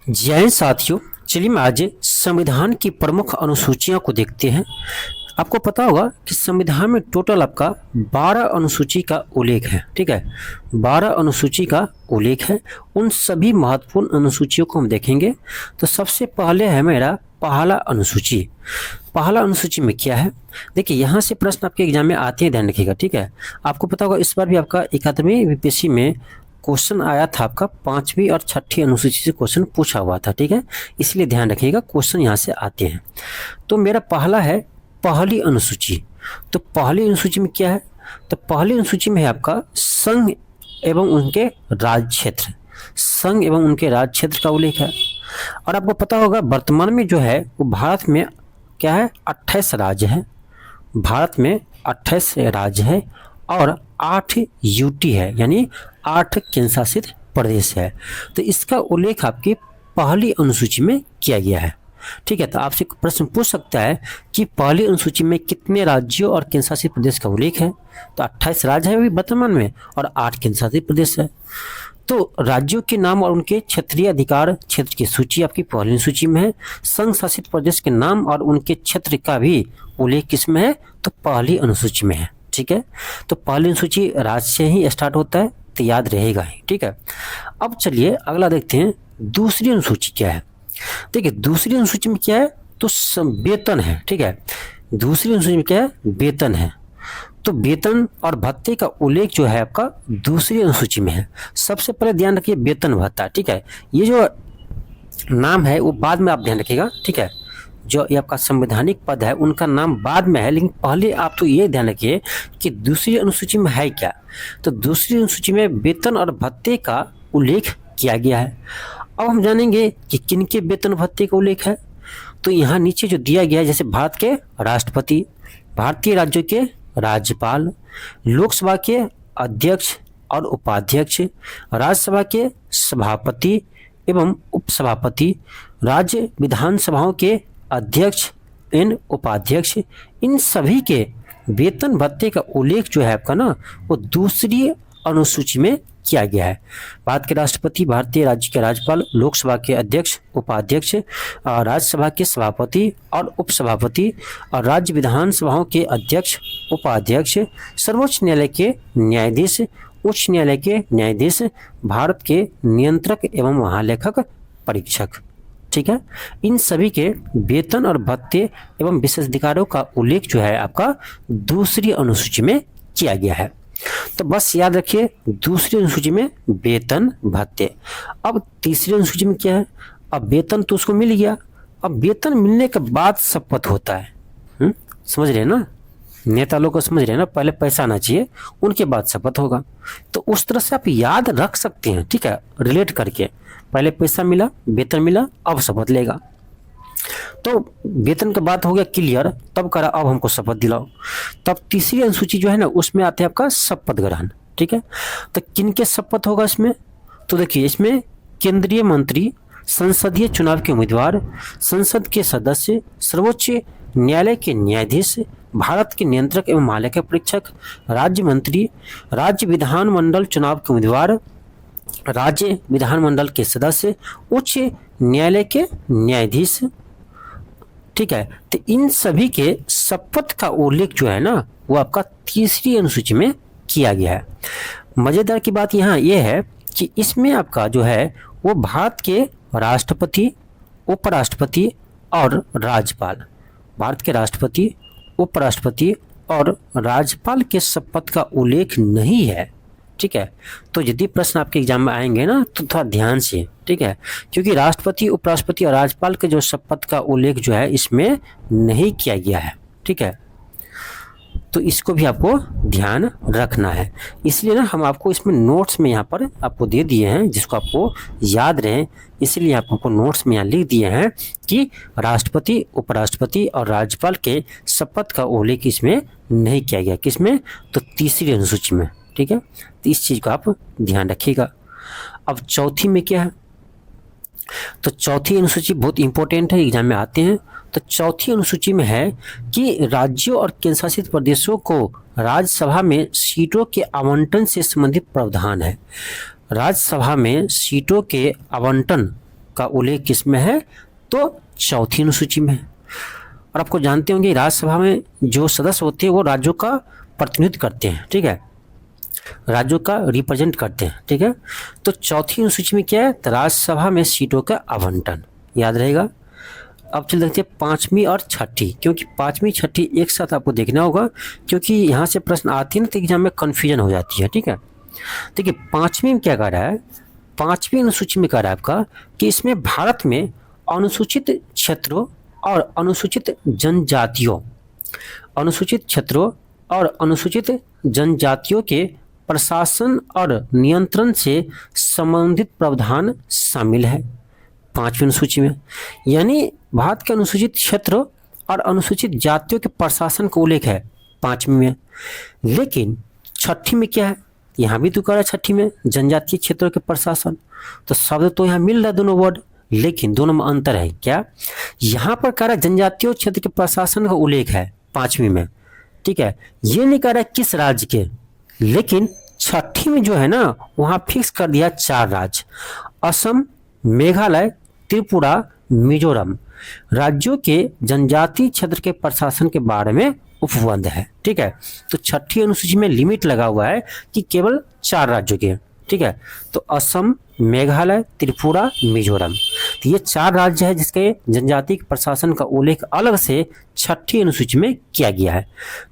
जय हिंद साथियों। चलिए मैं आज संविधान की प्रमुख अनुसूचियों को देखते हैं। आपको पता होगा कि संविधान में टोटल आपका 12 अनुसूची का उल्लेख है। ठीक है, 12 अनुसूची का उल्लेख है। उन सभी महत्वपूर्ण अनुसूचियों को हम देखेंगे। तो सबसे पहले है मेरा पहला अनुसूची। पहला अनुसूची में क्या है, देखिए यहाँ से प्रश्न आपके एग्जाम में आते हैं, ध्यान रखिएगा। ठीक है, आपको पता होगा इस बार भी आपका 71वीं बीपीएससी में क्वेश्चन आया था, आपका 5वीं और 6ठी अनुसूची से क्वेश्चन पूछा हुआ था। ठीक है, इसलिए ध्यान रखिएगा, क्वेश्चन यहाँ से आते हैं। तो मेरा पहला है पहली अनुसूची। तो पहली अनुसूची में क्या है, तो पहली अनुसूची में है आपका संघ एवं उनके राज्य क्षेत्र। संघ एवं उनके राज्य क्षेत्र का उल्लेख है। और आपको पता होगा वर्तमान में जो है वो भारत में क्या है, 28 राज्य है। भारत में 28 राज्य है और 8 यूटी है, यानी 8 केंद्र शासित प्रदेश है। तो इसका उल्लेख आपकी पहली अनुसूची में किया गया है। ठीक है, तो आपसे प्रश्न पूछ सकता है कि पहली अनुसूची में कितने राज्यों और केंद्र शासित प्रदेश का उल्लेख है। तो 28 राज्य है अभी वर्तमान में और 8 केंद्र शासित प्रदेश है। तो राज्यों के नाम और उनके क्षेत्रीय अधिकार क्षेत्र की सूची आपकी पहली सूची में है। संघ शासित प्रदेश के नाम और उनके क्षेत्र का भी उल्लेख किसमें है, तो पहली अनुसूची में है। ठीक है, तो पहली अनुसूची राज्य से ही स्टार्ट होता है, तो याद रहेगा ही। ठीक है, अब चलिए अगला देखते हैं दूसरी अनुसूची क्या है। देखिए दूसरी अनुसूची में क्या है, तो वेतन है। ठीक है, दूसरी अनुसूची में क्या है, वेतन है। तो वेतन और भत्ते का उल्लेख जो है आपका दूसरी अनुसूची में है। सबसे पहले ध्यान रखिए वेतन भत्ता। ठीक है, ये जो नाम है वो बाद में आप ध्यान रखिएगा। ठीक है, जो ये आपका संवैधानिक पद है उनका नाम बाद में है, लेकिन पहले आप तो ये ध्यान रखिए कि दूसरी अनुसूची में है क्या। तो दूसरी अनुसूची में वेतन और भत्ते का उल्लेख किया गया है। अब हम जानेंगे कि किनके वेतन भत्ते का उल्लेख है। तो यहाँ नीचे जो दिया गया है, जैसे भारत के राष्ट्रपति, भारतीय राज्यों के राज्यपाल, लोकसभा के अध्यक्ष और उपाध्यक्ष, राज्यसभा के सभापति एवं उपसभापति, राज्य विधानसभाओं के अध्यक्ष एवं उपाध्यक्ष, इन सभी के वेतन भत्ते का उल्लेख जो है आपका ना वो दूसरी अनुसूची में किया गया है। भारत के राष्ट्रपति, भारतीय राज्य के राज्यपाल, लोकसभा के अध्यक्ष, उपाध्यक्ष, राज्यसभा के सभापति और उपसभापति और राज्य विधानसभाओं के अध्यक्ष, उपाध्यक्ष, सर्वोच्च न्यायालय के न्यायाधीश, उच्च न्यायालय के न्यायाधीश, भारत के नियंत्रक एवं महालेखक परीक्षक। ठीक है, इन सभी के वेतन और भत्ते एवं विशेषाधिकारों का उल्लेख जो है आपका दूसरी अनुसूची में किया गया है। तो बस याद रखिए दूसरी अनुसूची में वेतन भत्ते। अब तीसरी अनुसूची में क्या है, अब वेतन तो उसको मिल गया, अब वेतन मिलने के बाद शपथ होता है। समझ रहे हैं ना, नेता लोग को समझ रहे हैं ना, पहले पैसा आना चाहिए उनके बाद शपथ होगा। तो उस तरह से आप याद रख सकते हैं। ठीक है, रिलेट करके, पहले पैसा मिला, वेतन मिला, अब शपथ लेगा। तो वेतन का बात हो गया क्लियर, तब करा अब हमको शपथ दिलाओ। तब तीसरी अनुसूची जो है ना उसमें आते हैं आपका शपथ ग्रहण। ठीक है, तो किनके शपथ होगा इसमें, तो देखिए इसमें केंद्रीय मंत्री, संसदीय चुनाव के उम्मीदवार, संसद के सदस्य, सर्वोच्च न्यायालय के न्यायाधीश, भारत के नियंत्रक एवं महालेखा परीक्षक, राज्य मंत्री, राज्य विधानमंडल चुनाव के उम्मीदवार, राज्य विधानमंडल के सदस्य, उच्च न्यायालय के न्यायाधीश। ठीक है, तो इन सभी के शपथ का उल्लेख जो है ना वो आपका तीसरी अनुसूची में किया गया है। मजेदार की बात यहाँ ये है कि इसमें आपका जो है वो भारत के राष्ट्रपति, उपराष्ट्रपति और राज्यपाल, भारत के राष्ट्रपति, उपराष्ट्रपति और राज्यपाल के शपथ का उल्लेख नहीं है। ठीक है, तो यदि प्रश्न आपके एग्जाम में आएंगे ना तो थोड़ा ध्यान से, ठीक है, क्योंकि राष्ट्रपति, उपराष्ट्रपति और राज्यपाल के जो शपथ का उल्लेख जो है इसमें नहीं किया गया है। ठीक है, तो इसको भी आपको ध्यान रखना है। इसलिए ना हम आपको इसमें नोट्स में यहाँ पर आपको दे दिए हैं, जिसको आपको याद रहे, इसलिए आपको नोट्स में यहाँ लिख दिए हैं कि राष्ट्रपति, उपराष्ट्रपति और राज्यपाल के शपथ का उल्लेख इसमें नहीं किया गया। किसमें, तो तीसरी अनुसूची में। ठीक है, तो इस चीज को आप ध्यान रखिएगा। अब चौथी में क्या है, तो चौथी अनुसूची बहुत इंपॉर्टेंट है, एग्जाम में आते हैं। तो चौथी अनुसूची में है कि राज्यों और केंद्र शासित प्रदेशों को राज्यसभा में सीटों के आवंटन से संबंधित प्रावधान है। राज्यसभा में सीटों के आवंटन का उल्लेख किसमें है? तो चौथी अनुसूची में है। और आपको जानते होंगे राज्यसभा में जो सदस्य होते हैं वो राज्यों का प्रतिनिधित्व करते हैं, ठीक है, राज्यों का रिप्रेजेंट करते हैं, ठीक है। तो चौथी अनुसूची में क्या है? तो राज्यसभा में सीटों का आवंटन, याद रहेगा। अब चल देखते हैं पांचवी और छठी, क्योंकि पांचवी छठी एक साथ आपको देखना होगा, क्योंकि यहाँ से प्रश्न आते हैं ना तो एग्जाम में कन्फ्यूजन हो जाती है, ठीक है। देखिए पांचवी में क्या कह रहा है? पांचवी अनुसूची में कह रहा है आपका कि इसमें भारत में अनुसूचित क्षेत्रों और अनुसूचित जनजातियों, अनुसूचित क्षेत्रों और अनुसूचित जनजातियों के प्रशासन और नियंत्रण से संबंधित प्रावधान शामिल है पांचवी अनुसूची में। यानी भारत के अनुसूचित क्षेत्र और अनुसूचित जातियों के प्रशासन का उल्लेख है पांचवी में। लेकिन छठी में क्या है? यहाँ भी तो कह रहा है छठी में जनजातीय क्षेत्रों के प्रशासन, तो शब्द तो यहाँ मिल रहा है दोनों वर्ड, लेकिन दोनों में अंतर है। क्या? यहाँ पर कह रहा है जनजातीय क्षेत्र के प्रशासन का उल्लेख है पांचवी में, ठीक है, ये नहीं कह रहा है किस राज्य के। लेकिन छठी में जो है ना वहाँ फिक्स कर दिया 4 राज्य, असम, मेघालय, त्रिपुरा, मिजोरम राज्यों के जनजातीय क्षेत्र के प्रशासन के बारे में उपबंध है, ठीक है। तो छठी अनुसूची में लिमिट लगा हुआ है कि केवल 4 राज्यों के, ठीक है। तो असम, मेघालय, त्रिपुरा, मिजोरम, तो ये 4 राज्य है जिसके जनजातीय प्रशासन का उल्लेख अलग से छठी अनुसूची में किया गया है,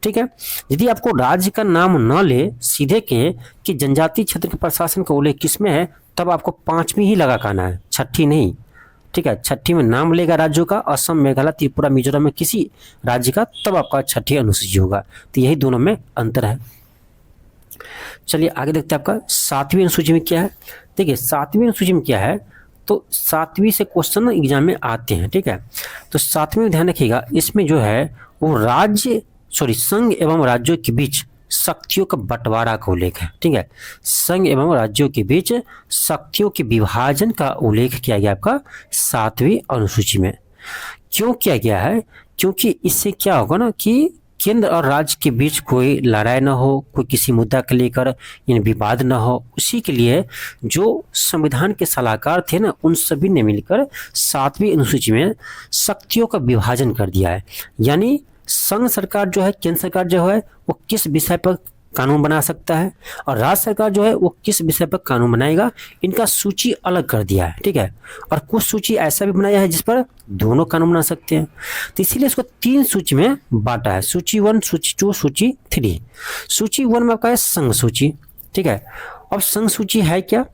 ठीक है। यदि आपको राज्य का नाम न ले सीधे के कि जनजातीय क्षेत्र के प्रशासन का उल्लेख किसमें है, तब आपको पांचवी ही लगा कहना है, छठी नहीं, ठीक है। छठी में नाम लेगा राज्यों का, असम, मेघालय, त्रिपुरा, मिजोरम में किसी राज्य का, तब आपका छठी अनुसूची होगा। तो यही दोनों में अंतर है। चलिए आगे देखते हैं आपका सातवीं अनुसूची में क्या है। देखिए सातवीं अनुसूची में क्या है, तो सातवीं से क्वेश्चन एग्जाम में आते हैं, ठीक है। तो सातवीं में ध्यान रखिएगा, इसमें जो है वो संघ एवं राज्यों के बीच शक्तियों का बंटवारा का उल्लेख है, ठीक है। संघ एवं राज्यों के बीच शक्तियों के विभाजन का उल्लेख किया गया आपका सातवीं अनुसूची में। क्यों किया गया है? क्योंकि इससे क्या होगा ना कि केंद्र और राज्य के बीच कोई लड़ाई न हो, कोई किसी मुद्दा को लेकर विवाद न हो, उसी के लिए जो संविधान के सलाहकार थे ना उन सभी ने मिलकर सातवीं अनुसूची में शक्तियों का विभाजन कर दिया है। यानी संघ सरकार जो है, केंद्र सरकार जो है वो किस विषय पर कानून बना सकता है और राज्य सरकार जो है वो किस विषय पर कानून बनाएगा, इनका सूची अलग कर दिया है, ठीक है। और कुछ सूची ऐसा भी बनाया है जिस पर दोनों कानून बना सकते हैं, तो इसीलिए इसको 3 सूची में बांटा है, सूची 1, सूची 2, सूची 3। सूची 1 में आपका है संघ सूची, ठीक है। अब संघ सूची है क्या?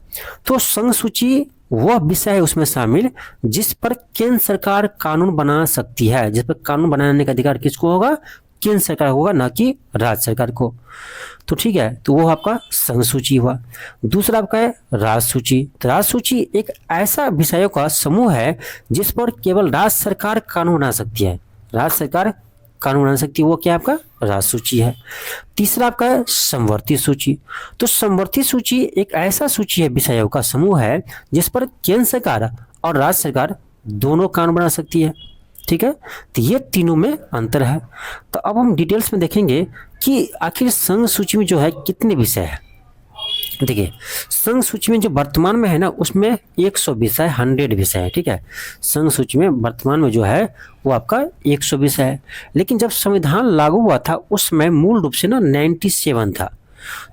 तो संघ सूची वह विषय है उसमें शामिल जिस पर केंद्र सरकार कानून बना सकती है, जिस पर कानून बनाने का अधिकार किसको होगा? केंद्र सरकार होगा, ना कि राज्य सरकार को। तो ठीक है, तो वो आपका संघ सूची हुआ। दूसरा आपका है राज्य सूची। तो राज्य सूची एक ऐसा विषयों का समूह है जिस पर केवल राज्य सरकार कानून बना सकती है, राज्य सरकार कानून बना सकती है, वो क्या आपका राज्य सूची है। तीसरा आपका है समवर्ती सूची। तो समवर्ती सूची एक ऐसा सूची है विषयों का समूह है जिस पर केंद्र सरकार और राज्य सरकार दोनों कानून बना सकती है, ठीक है। तो ये तीनों में अंतर है। तो अब हम डिटेल्स में देखेंगे कि आखिर संघ सूची में जो है कितने विषय है। देखिए संघ सूची में जो वर्तमान में है ना उसमें 100 विषय, 100 विषय है, ठीक है। संघ सूची में वर्तमान में जो है वो आपका 100 विषय है, लेकिन जब संविधान लागू हुआ था उस समय मूल रूप से ना 97 था।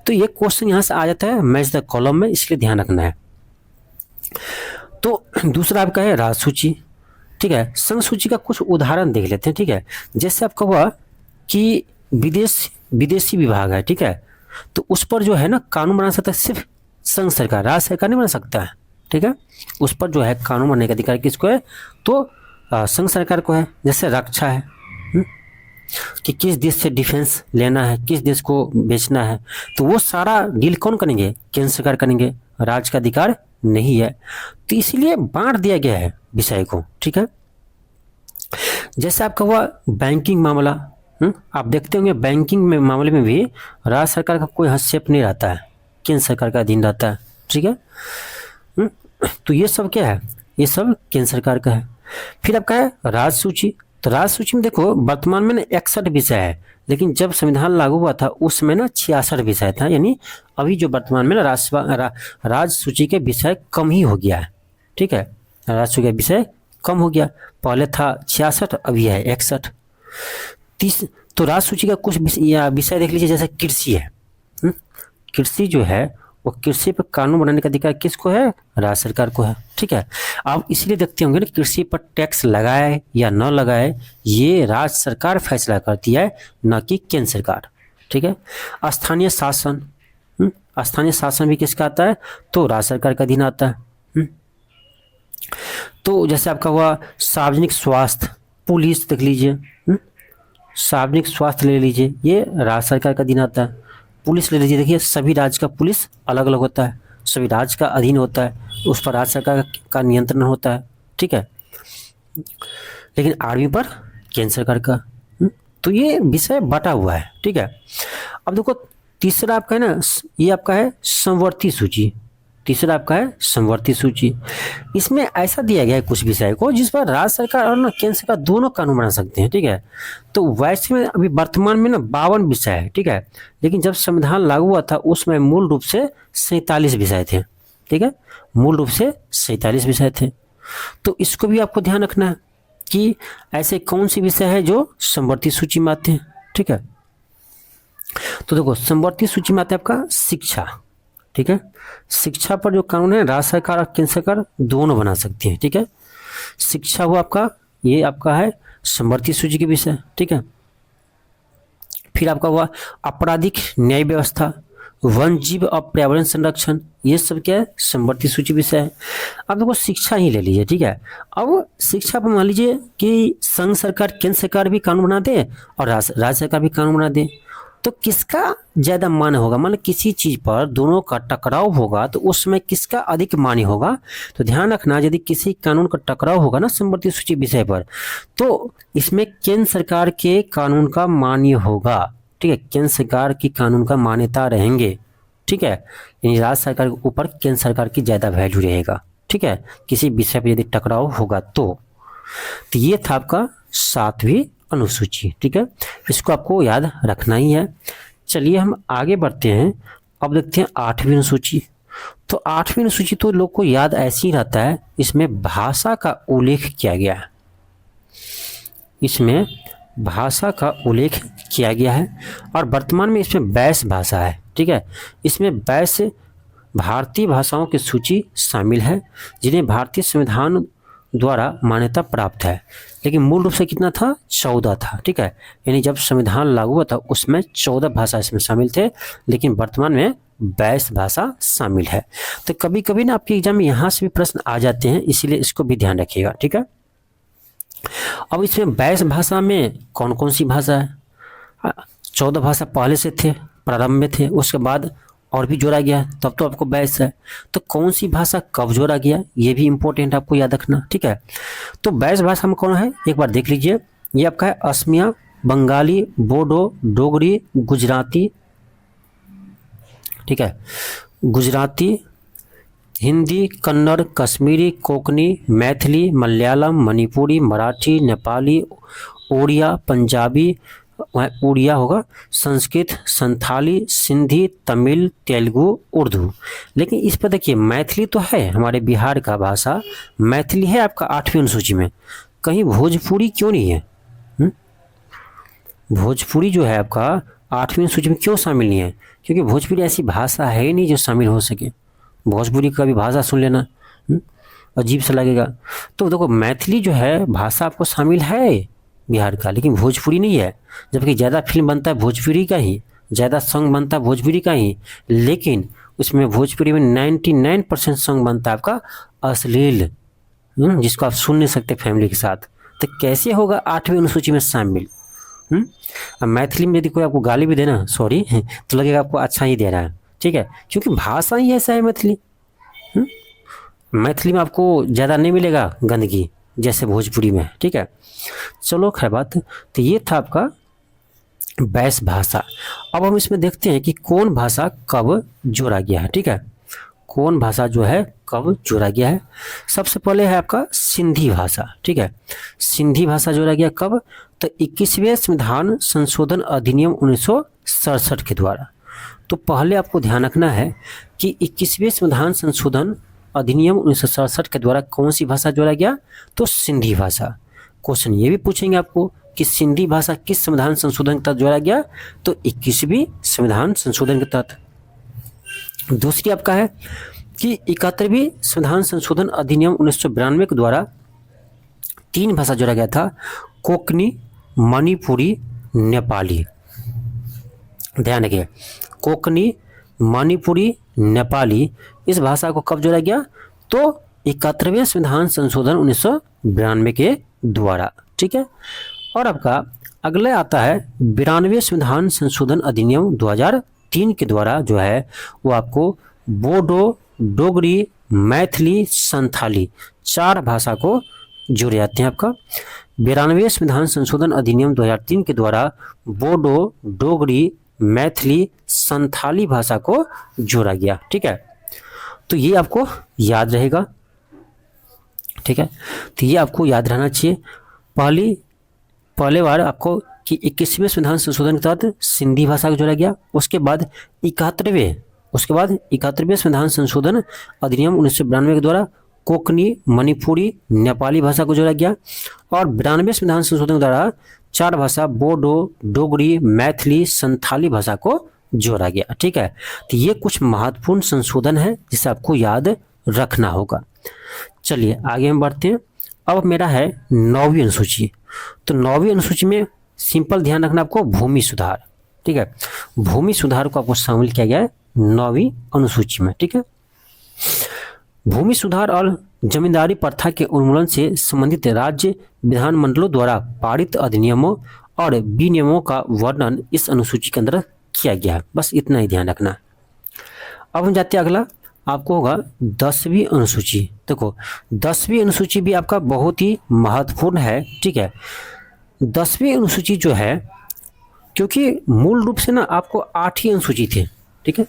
तो ये क्वेश्चन यहाँ से आ जाता है मैच द कॉलम में, इसलिए ध्यान रखना है। तो दूसरा आपका है राज्य सूची, ठीक है। संघ सूची का कुछ उदाहरण देख लेते हैं, ठीक है। जैसे आपका हुआ कि विदेशी विभाग है, ठीक है, तो उस पर जो है ना कानून बना सकता है सिर्फ संघ सरकार, राज्य सरकार नहीं बना सकता है, ठीक है। उस पर जो है कानून बनाने का अधिकार किसको है? तो संघ सरकार को है। जैसे रक्षा है कि किस देश से डिफेंस लेना है, किस देश को बेचना है, तो वो सारा डील कौन करेंगे? केंद्र सरकार करेंगे, राज्य का अधिकार नहीं है। तो इसीलिए बांट दिया गया है विषय को, ठीक है। जैसे आपका हुआ बैंकिंग मामला, आप देखते होंगे बैंकिंग में मामले में भी राज्य सरकार का कोई हस्तक्षेप नहीं रहता है, केंद्र सरकार का अधीन रहता है, ठीक है। तो ये सब क्या है? ये सब केंद्र सरकार का है। फिर आपका है राज्य सूची। तो राज्य सूची में देखो वर्तमान में ना 61 विषय है, लेकिन जब संविधान लागू हुआ था उस समय ना 66 विषय था। यानी अभी जो वर्तमान में ना राज्य सूची के विषय कम ही हो गया है, ठीक है। राजस्व का विषय कम हो गया, पहले था 66 अभी है 61। तो राजस्व सूची का कुछ विषय देख लीजिए, जैसे कृषि है। कृषि जो है वो कृषि पर कानून बनाने का अधिकार किसको है? राज्य सरकार को है। ठीक है, आप इसलिए देखते होंगे ना, कृषि पर टैक्स लगाए या न लगाए ये राज्य सरकार फैसला करती है, न कि केंद्र सरकार। ठीक है, स्थानीय शासन, स्थानीय शासन भी किसका आता है? तो राज्य सरकार का अधीन आता है। तो जैसे आपका हुआ सार्वजनिक स्वास्थ्य, पुलिस देख लीजिए, सार्वजनिक स्वास्थ्य ले लीजिए, ये राज्य सरकार का अधीन आता है। पुलिस ले लीजिए, देखिए सभी राज्य का पुलिस अलग अलग होता है, सभी राज्य का अधीन होता है, उस पर राज्य सरकार का नियंत्रण होता है। ठीक है, लेकिन आर्मी पर केंद्र सरकार का। तो ये विषय बटा हुआ है। ठीक है, अब देखो तीसरा आपका है ना, ये आपका है समवर्ती सूची। तीसरा आपका है समवर्ती सूची। इसमें ऐसा दिया गया है कुछ विषय को जिस पर राज्य सरकार और ना केंद्र सरकार दोनों कानून बना सकते हैं। ठीक है, तो वैसे में अभी वर्तमान में ना 52 विषय है। ठीक है, लेकिन जब संविधान लागू हुआ था उसमें मूल रूप से 47 विषय थे। ठीक है, मूल रूप से 47 विषय थे। तो इसको भी आपको ध्यान रखना है कि ऐसे कौन से विषय है जो समवर्ती सूची में आते हैं। ठीक है, तो देखो समवर्ती सूची में आता है आपका शिक्षा। ठीक है, शिक्षा पर जो कानून है राज्य सरकार और केंद्र सरकार दोनों बना सकती है। ठीक है, शिक्षा हुआ आपका, ये आपका है समवर्ती सूची के विषय। ठीक है, फिर आपका हुआ आपराधिक न्याय व्यवस्था, वन जीव और पर्यावरण संरक्षण, ये सब क्या है? समवर्ती सूची विषय है। अब देखो शिक्षा ही ले लीजिए। ठीक है, अब शिक्षा पर मान लीजिए कि संघ सरकार केंद्र सरकार भी कानून बना दे और राज्य सरकार भी कानून बना दे, तो किसका ज्यादा मान्य होगा? मतलब किसी चीज पर दोनों का टकराव होगा तो उसमें किसका अधिक मान्य होगा? तो ध्यान रखना, यदि किसी कानून का टकराव होगा ना समवर्ती सूची विषय पर, तो इसमें केंद्र सरकार के कानून का मान्य होगा। ठीक है, केंद्र सरकार की कानून का मान्यता रहेंगे। ठीक है, यानी राज्य सरकार के ऊपर केंद्र सरकार की ज्यादा वैल्यू रहेगा। ठीक है, किसी विषय पर यदि टकराव होगा तो ये था आपका 7वीं अनुसूची। ठीक है, इसको आपको याद रखना ही है। चलिए हम आगे बढ़ते हैं, अब देखते हैं 8वीं अनुसूची। तो 8वीं अनुसूची तो लोग को याद ऐसे ही रहता है, इसमें भाषा का उल्लेख किया गया है। इसमें भाषा का उल्लेख किया गया है और वर्तमान में इसमें 22 भाषा है। ठीक है, इसमें 22 भारतीय भाषाओं की सूची शामिल है जिन्हें भारतीय संविधान द्वारा मान्यता प्राप्त है, लेकिन मूल रूप से कितना था? 14 था। ठीक है, यानी जब संविधान लागू हुआ था उसमें 14 भाषा इसमें शामिल थे, लेकिन वर्तमान में 22 भाषा शामिल है। तो कभी कभी ना आपके एग्जाम में यहाँ से भी प्रश्न आ जाते हैं, इसीलिए इसको भी ध्यान रखिएगा। ठीक है, अब इसमें 22 भाषा में कौन कौन सी भाषा है? 14 भाषा पहले से थे, प्रारंभ में थे, उसके बाद और भी जोड़ा गया, तब तो आपको 22 है। तो कौन सी भाषा कब जोड़ा गया ये भी इंपॉर्टेंट आपको याद रखना। ठीक है, तो 22 भाषा में कौन है एक बार देख लीजिए। ये आपका है असमिया, बंगाली, बोडो, डोगरी, गुजराती। ठीक है, गुजराती, हिंदी, कन्नड़, कश्मीरी, कोंकणी, मैथिली, मलयालम, मणिपुरी, मराठी, नेपाली, ओडिया, पंजाबी, उड़िया होगा, संस्कृत, संथाली, सिंधी, तमिल, तेलुगु, उर्दू। लेकिन इस पर देखिए मैथिली तो है, हमारे बिहार का भाषा मैथिली है आपका 8वीं अनुसूची में, कहीं भोजपुरी क्यों नहीं है? भोजपुरी जो है आपका 8वीं अनुसूची में क्यों शामिल नहीं है? क्योंकि भोजपुरी ऐसी भाषा है ही नहीं जो शामिल हो सके। भोजपुरी का भी भाषा सुन लेना अजीब सा लगेगा। तो देखो मैथिली जो है भाषा आपको शामिल है बिहार का, लेकिन भोजपुरी नहीं है, जबकि ज़्यादा फिल्म बनता है भोजपुरी का ही, ज़्यादा सॉन्ग बनता है भोजपुरी का ही, लेकिन उसमें भोजपुरी में 99% सॉन्ग बनता है आपका अश्लील, जिसको आप सुन नहीं सकते फैमिली के साथ। तो कैसे होगा 8वीं अनुसूची में शामिल? अब मैथिली में यदि कोई आपको गाली भी देना सॉरी तो लगेगा आपको अच्छा ही दे रहा है। ठीक है, क्योंकि भाषा ही ऐसा है मैथिली। मैथिली में आपको ज़्यादा नहीं मिलेगा गंदगी जैसे भोजपुरी में। ठीक है, चलो खैर बात। तो ये था आपका 22 भाषा। अब हम इसमें देखते हैं कि कौन भाषा कब जोड़ा गया है। ठीक है, कौन भाषा जो है कब जोड़ा गया है। सबसे पहले है आपका सिंधी भाषा। ठीक है, सिंधी भाषा जोड़ा गया कब? तो 21वें संविधान संशोधन अधिनियम 1967 के द्वारा। तो पहले आपको ध्यान रखना है कि 21वें संविधान संशोधन अधिनियम 1967 के द्वारा कौन सी भाषा जोड़ा गया? तो सिंधी भाषा। क्वेश्चन ये भी पूछेंगे आपको कि सिंधी भाषा किस संविधान संशोधन के तहत जोड़ा गया? तो 21वीं संविधान संशोधन के तहत। दूसरी आपका है कि 71वीं संविधान संशोधन अधिनियम 1992 के द्वारा 3 भाषा जोड़ा गया था, कोंकणी, मणिपुरी, नेपाली। ध्यान रखिए, कोंकणी, मणिपुरी, नेपाली, इस भाषा को कब जोड़ा गया? तो 71वें संविधान संशोधन 1992 के द्वारा। ठीक है। और आपका अगला आता है 92वें संविधान संशोधन अधिनियम 2003 के द्वारा जो है वो आपको बोडो, डोगरी, मैथिली, संथाली 4 भाषा को जोड़े जाते हैं। आपका 92वें संविधान संशोधन अधिनियम 2003 के द्वारा बोडो, डोगरी, मैथिली, संथाली भाषा को जोड़ा गया। ठीक है, तो ये आपको याद रहेगा। ठीक है, तो ये आपको याद रहना चाहिए। पहले बार आपको कि 21वें संविधान संशोधन के तहत सिंधी भाषा को जोड़ा गया, उसके बाद 71वें संविधान संशोधन अधिनियम 1992 के द्वारा कोंकणी, मणिपुरी, नेपाली भाषा को जोड़ा गया, और 92वें संविधान संशोधन के द्वारा 4 भाषा बोडो, डोगरी, मैथिली, संथाली भाषा को जोड़ा गया। ठीक है, तो ये कुछ महत्वपूर्ण संशोधन है जिसे आपको याद रखना होगा। चलिए आगे हम बढ़ते हैं। अब मेरा है 9वीं अनुसूची। तो 9वीं अनुसूची में सिंपल ध्यान रखना आपको भूमि सुधार। ठीक है, भूमि सुधार को आपको शामिल किया गया है 9वीं अनुसूची में। ठीक है, भूमि सुधार और जमींदारी प्रथा के उन्मूलन से संबंधित राज्य विधानमंडलों द्वारा पारित अधिनियमों और विनियमों का वर्णन इस अनुसूची के अंदर किया गया है। बस इतना ही ध्यान रखना। अब हम जाते हैं अगला, आपको होगा 10वीं अनुसूची। देखो 10वीं अनुसूची भी आपका बहुत ही महत्वपूर्ण है। ठीक है, 10वीं अनुसूची जो है, क्योंकि मूल रूप से ना आपको 8 ही अनुसूची थे। ठीक है,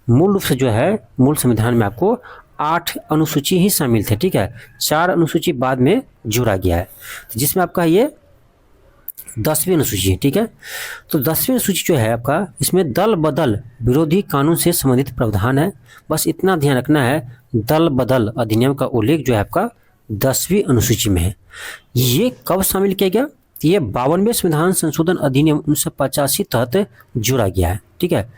मूल रूप से जो है मूल संविधान में आपको 8 अनुसूची ही शामिल थे। ठीक है, 4 अनुसूची बाद में जोड़ा गया है, जिसमें आपका ये 10वीं अनुसूची। ठीक है, तो 10वीं अनुसूची जो है आपका, इसमें दल बदल विरोधी कानून से संबंधित प्रावधान है। बस इतना ध्यान रखना है, दल बदल अधिनियम का उल्लेख जो है आपका 10वीं अनुसूची में है। ये कब शामिल किया गया? ये 52वें संविधान संशोधन अधिनियम 1985 तहत जोड़ा गया है। ठीक है,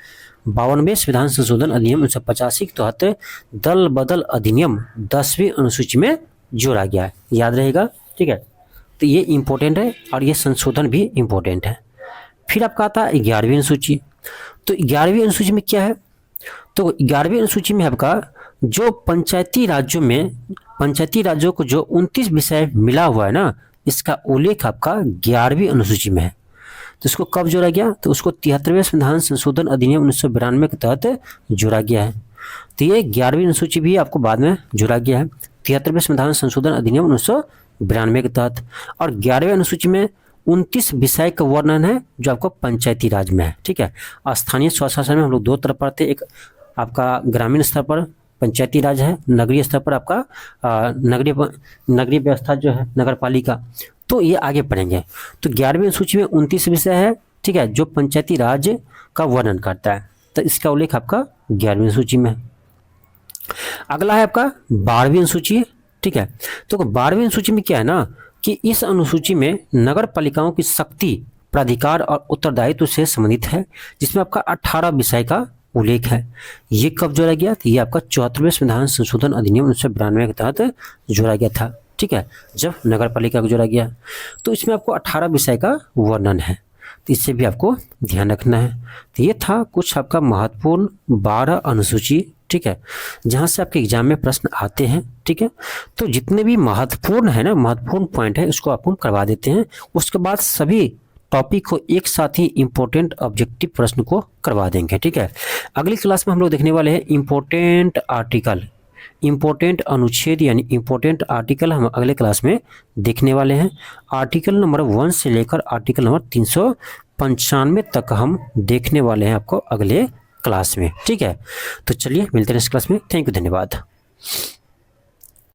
52वें संविधान संशोधन अधिनियम 1985 के तहत दल बदल अधिनियम 10वीं अनुसूची में जोड़ा गया है। याद रहेगा। ठीक है, तो ये इम्पोर्टेंट है और ये संशोधन भी इम्पोर्टेंट है। फिर आपका आता है 11वीं अनुसूची। तो 11वीं अनुसूची में क्या है? तो 11वीं अनुसूची में आपका जो पंचायती राज्यों को जो 29 विषय मिला हुआ है ना, इसका उल्लेख आपका 11वीं अनुसूची में है। तो इसको कब जोड़ा गया? तो उसको 73वें संविधान संशोधन अधिनियम 1992 के तहत जोड़ा गया है। तो ये 11वीं अनुसूची भी आपको बाद में जोड़ा गया है 73वें संविधान संशोधन अधिनियम 1992 के तहत। और 11वीं अनुसूची में 29 विषय का वर्णन है जो आपको पंचायती राज में है। ठीक है, स्थानीय स्वशासन में हम लोग 2 तरफ पढ़ते, एक आपका ग्रामीण स्तर पर पंचायती राज है, नगरीय स्तर पर आपका नगरीय व्यवस्था जो है नगर पालिका, तो ये आगे पढ़ेंगे। तो 11वीं अनुसूची में 29 विषय है। ठीक है, जो पंचायती राज का वर्णन करता है, तो इसका उल्लेख आपका 11वीं अनुसूची में है। अगला है आपका 12वीं अनुसूची। ठीक है, तो 12वीं अनुसूची में क्या है ना कि इस अनुसूची में नगर पालिकाओं की शक्ति, प्राधिकार और उत्तरदायित्व से संबंधित है, जिसमें आपका 18 विषय का उल्लेख है। ये कब जोड़ा गया? तो ये आपका 74वें संविधान संशोधन अधिनियम 1992 के तहत जोड़ा गया था। ठीक है, जब नगर पालिका को जोड़ा गया, तो इसमें आपको 18 विषय का वर्णन है, तो इससे भी आपको ध्यान रखना है। तो ये था कुछ आपका महत्वपूर्ण 12 अनुसूची। ठीक है, जहाँ से आपके एग्जाम में प्रश्न आते हैं। ठीक है, तो जितने भी महत्वपूर्ण है ना, महत्वपूर्ण पॉइंट है, उसको आपको हम करवा देते हैं। उसके बाद सभी टॉपिक को एक साथ ही इंपॉर्टेंट ऑब्जेक्टिव प्रश्न को करवा देंगे। ठीक है, अगली क्लास में हम लोग देखने वाले हैं इंपॉर्टेंट आर्टिकल, इंपॉर्टेंट अनुच्छेद यानी इंपॉर्टेंट आर्टिकल हम अगले क्लास में देखने वाले हैं। आर्टिकल नंबर 1 से लेकर आर्टिकल नंबर 395 तक हम देखने वाले हैं आपको अगले क्लास में। ठीक है, तो चलिए मिलते हैं इस क्लास में। थैंक यू, धन्यवाद।